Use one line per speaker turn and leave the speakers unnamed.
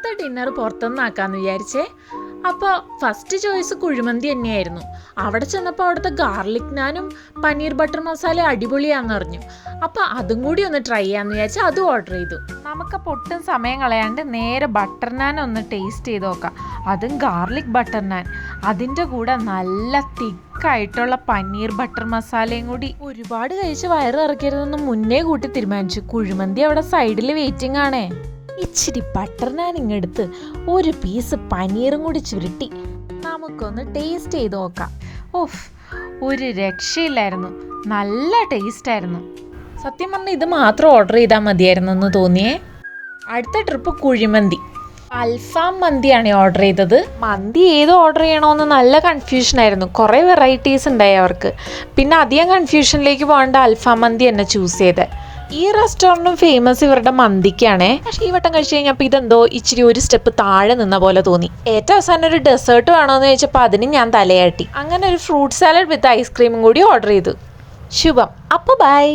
ഇന്നത്തെ ഡിന്നർ പുറത്തുനിന്നാക്കാന്ന് വിചാരിച്ചേ. അപ്പോൾ ഫസ്റ്റ് ചോയ്സ് കുഴിമന്തി തന്നെയായിരുന്നു. അവിടെ ചെന്നപ്പോൾ അവിടുത്തെ ഗാർലിക് നാനും പനീർ ബട്ടർ മസാല അടിപൊളിയാണെന്ന് അറിഞ്ഞു. അപ്പോൾ അതും കൂടി ഒന്ന് ട്രൈ ചെയ്യാമെന്ന് വിചാരിച്ചാൽ അതും ഓർഡർ ചെയ്തു. നമുക്കപ്പോൾ ഒട്ടും സമയം കളയാണ്ട് നേരെ ബട്ടർ നാൻ ഒന്ന് ടേസ്റ്റ് ചെയ്ത് നോക്കാം. അതും ഗാർലിക് ബട്ടർ നാൻ, അതിൻ്റെ കൂടെ നല്ല തിക്കായിട്ടുള്ള പനീർ ബട്ടർ മസാലയും കൂടി. ഒരുപാട് കഴിച്ച് വയറ് ഇറക്കരുതെന്ന് മുന്നേ കൂട്ടി തീരുമാനിച്ചു. കുഴിമന്തി അവിടെ സൈഡിൽ വെയിറ്റിംഗ് ആണേ. ഇച്ചിരി ബട്ടർ നാൻ ഇങ്ങെടുത്ത് ഒരു പീസ് പനീറും കൂടി ചുരുട്ടി നമുക്കൊന്ന് ടേസ്റ്റ് ചെയ്ത് നോക്കാം. ഓഫ്, ഒരു രക്ഷയില്ലായിരുന്നു, നല്ല ടേസ്റ്റായിരുന്നു. സത്യം പറഞ്ഞാൽ ഇത് മാത്രം ഓർഡർ ചെയ്താൽ മതിയായിരുന്നു എന്ന് തോന്നിയേ. അടുത്ത ട്രിപ്പ് കുഴിമന്തി. അൽഫാം മന്തിയാണ് ഓർഡർ ചെയ്തത്. മന്തി ഏത് ഓർഡർ ചെയ്യണമെന്ന് നല്ല കൺഫ്യൂഷനായിരുന്നു. കുറേ വെറൈറ്റീസ് ഉണ്ടായി അവർക്ക്. പിന്നെ അധികം കൺഫ്യൂഷനിലേക്ക് പോകാണ്ട് അൽഫാം മന്തി തന്നെ ചൂസ് ചെയ്തത്. ഈ റെസ്റ്റോറൻറ്റും ഫേമസ് ഇവരുടെ മന്തിക്കാണേ. പക്ഷേ ഈ വട്ടം കഴിച്ച് കഴിഞ്ഞപ്പോൾ ഇതെന്തോ ഇച്ചിരി ഒരു സ്റ്റെപ്പ് താഴെ നിന്ന പോലെ തോന്നി. ഏറ്റവും അവസാനം ഒരു ഡെസേർട്ട് വേണമെന്ന് ചോദിച്ചപ്പോൾ അതിന് ഞാൻ തലയാട്ടി. അങ്ങനെ ഒരു ഫ്രൂട്ട് സാലഡ് വിത്ത് ഐസ്ക്രീമും കൂടി ഓർഡർ ചെയ്തു. ശുഭം. അപ്പോൾ ബൈ.